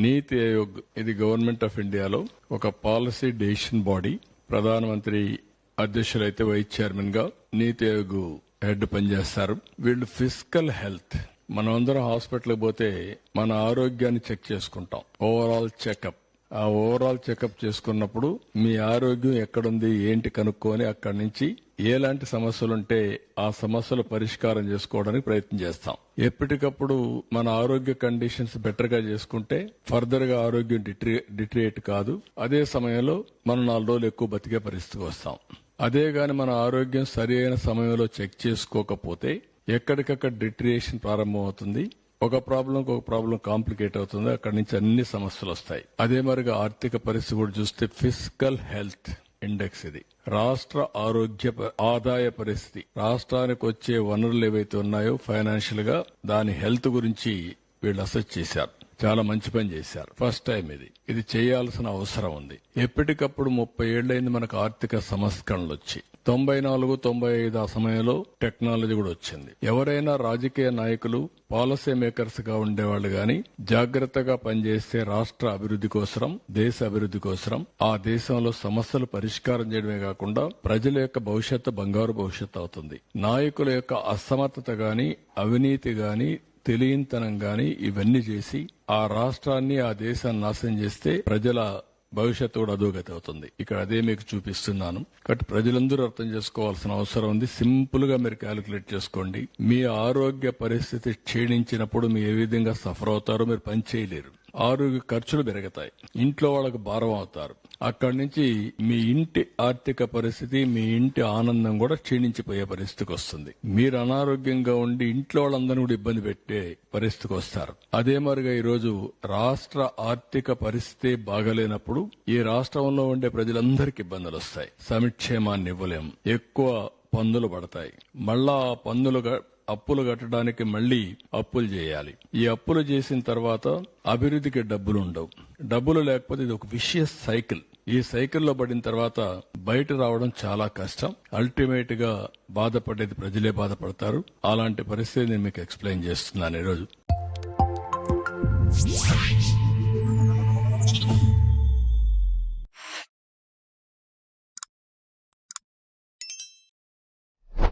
నీతి ఆయోగ్ ఇది government of ఇండియాలో ఒక పాలసీ డెసిషన్ బాడీ. ప్రధానమంత్రి అధ్యక్షులైతే వైస్ చైర్మన్ గా నీతి ఆయోగ్ హెడ్ పనిచేస్తారు. వీళ్ళు ఫిజికల్ హెల్త్, మనమందరం హాస్పిటల్కి పోతే మన ఆరోగ్యాన్ని చెక్ చేసుకుంటాం, ఓవరాల్ చెకప్. ఆ ఓవరాల్ చెకప్ చేసుకున్నప్పుడు మీ ఆరోగ్యం ఎక్కడుంది ఏంటి కనుక్కొని అక్కడి నుంచి ఎలాంటి సమస్యలుంటే ఆ సమస్యలు పరిష్కారం చేసుకోవడానికి ప్రయత్నం చేస్తాం. ఎప్పటికప్పుడు మన ఆరోగ్య కండిషన్స్ బెటర్ గా చేసుకుంటే ఫర్దర్ గా ఆరోగ్యం డిట్రియేట్ కాదు. అదే సమయంలో మనం 4 రోజులు ఎక్కువ బతికే పరిస్థితికి వస్తాం. అదే గాని మన ఆరోగ్యం సరి అయిన సమయంలో చెక్ చేసుకోకపోతే ఎక్కడికక్కడ డిట్రియేషన్ ప్రారంభమవుతుంది. ఒక ప్రాబ్లం కాంప్లికేట్ అవుతుంది. అక్కడి నుంచి అన్ని సమస్యలు వస్తాయి. అదే మరిగా ఆర్థిక పరిస్థితి కూడా చూస్తే ఫిజికల్ హెల్త్ ఇండెక్స్ ఇది రాష్ట్ర ఆదాయ పరిస్థితి, రాష్ట్రానికి వచ్చే వనరులు ఏవైతే ఉన్నాయో ఫైనాన్షియల్ గా దాని హెల్త్ గురించి వీళ్ళు అసెస్ చేశారు. చాలా మంచి పని చేశారు. ఫస్ట్ టైం ఇది చేయాల్సిన అవసరం ఉంది. ఎప్పటికప్పుడు 30 ఏళ్లైంది మనకు ఆర్థిక సంస్కరణలు వచ్చి. 94, 95 ఆ సమయంలో టెక్నాలజీ కూడా వచ్చింది. ఎవరైనా రాజకీయ నాయకులు పాలసీ మేకర్స్ గా ఉండేవాళ్లు గాని జాగ్రత్తగా పనిచేస్తే రాష్ట్ర అభివృద్ధి కోసం, దేశ అభివృద్ధి కోసం, ఆ దేశంలో సమస్యలు పరిష్కారం చేయడమే కాకుండా ప్రజల యొక్క భవిష్యత్తు బంగారు భవిష్యత్తు అవుతుంది. నాయకుల యొక్క అసమర్థత గాని, అవినీతి గాని, తెలియనితనం గాని ఇవన్నీ చేసి ఆ రాష్ట్రాన్ని, ఆ దేశాన్ని నాశనం చేస్తే ప్రజల భవిష్యత్తు కూడా అధోగతి అవుతుంది. ఇక్కడ అదే మీకు చూపిస్తున్నాను. కాబట్టి ప్రజలందరూ అర్థం చేసుకోవాల్సిన అవసరం ఉంది. సింపుల్ గా మీరు క్యాలిక్యులేట్ చేసుకోండి. మీ ఆరోగ్య పరిస్థితి క్షీణించినప్పుడు మీరు ఏ విధంగా సఫర్ అవుతారో మీరు పని చేయలేరు. ఆరోగ్య ఖర్చులు పెరుగుతాయి. ఇంట్లో వాళ్ళకు భారం అవుతారు. అక్కడి నుంచి మీ ఇంటి ఆర్థిక పరిస్థితి, మీ ఇంటి ఆనందం కూడా క్షీణించిపోయే పరిస్థితికి వస్తుంది. మీరు అనారోగ్యంగా ఉండి ఇంట్లో వాళ్ళందరినీ కూడా ఇబ్బంది పెట్టే పరిస్థితికి వస్తారు. అదే మరిగా ఈరోజు రాష్ట్ర ఆర్థిక పరిస్థితి బాగలేనప్పుడు ఈ రాష్ట్రంలో ఉండే ప్రజలందరికీ ఇబ్బందులు వస్తాయి. సంక్షేమాన్ని ఇవ్వలేం, ఎక్కువ పన్నులు పడతాయి. మళ్ళా అప్పులు కట్టడానికి మళ్లీ అప్పులు చేయాలి. ఈ అప్పులు చేసిన తర్వాత అభివృద్ధికి డబ్బులు ఉండవు. డబ్బులు లేకపోతే ఇది ఒక విషియస్ సైకిల్. ఈ సైకిల్లో పడిన తర్వాత బయట రావడం చాలా కష్టం. అల్టిమేట్ గా బాధపడేది ప్రజలే బాధపడతారు. అలాంటి పరిస్థితి నేను మీకు ఎక్స్ప్లెయిన్ చేస్తున్నాను ఈరోజు.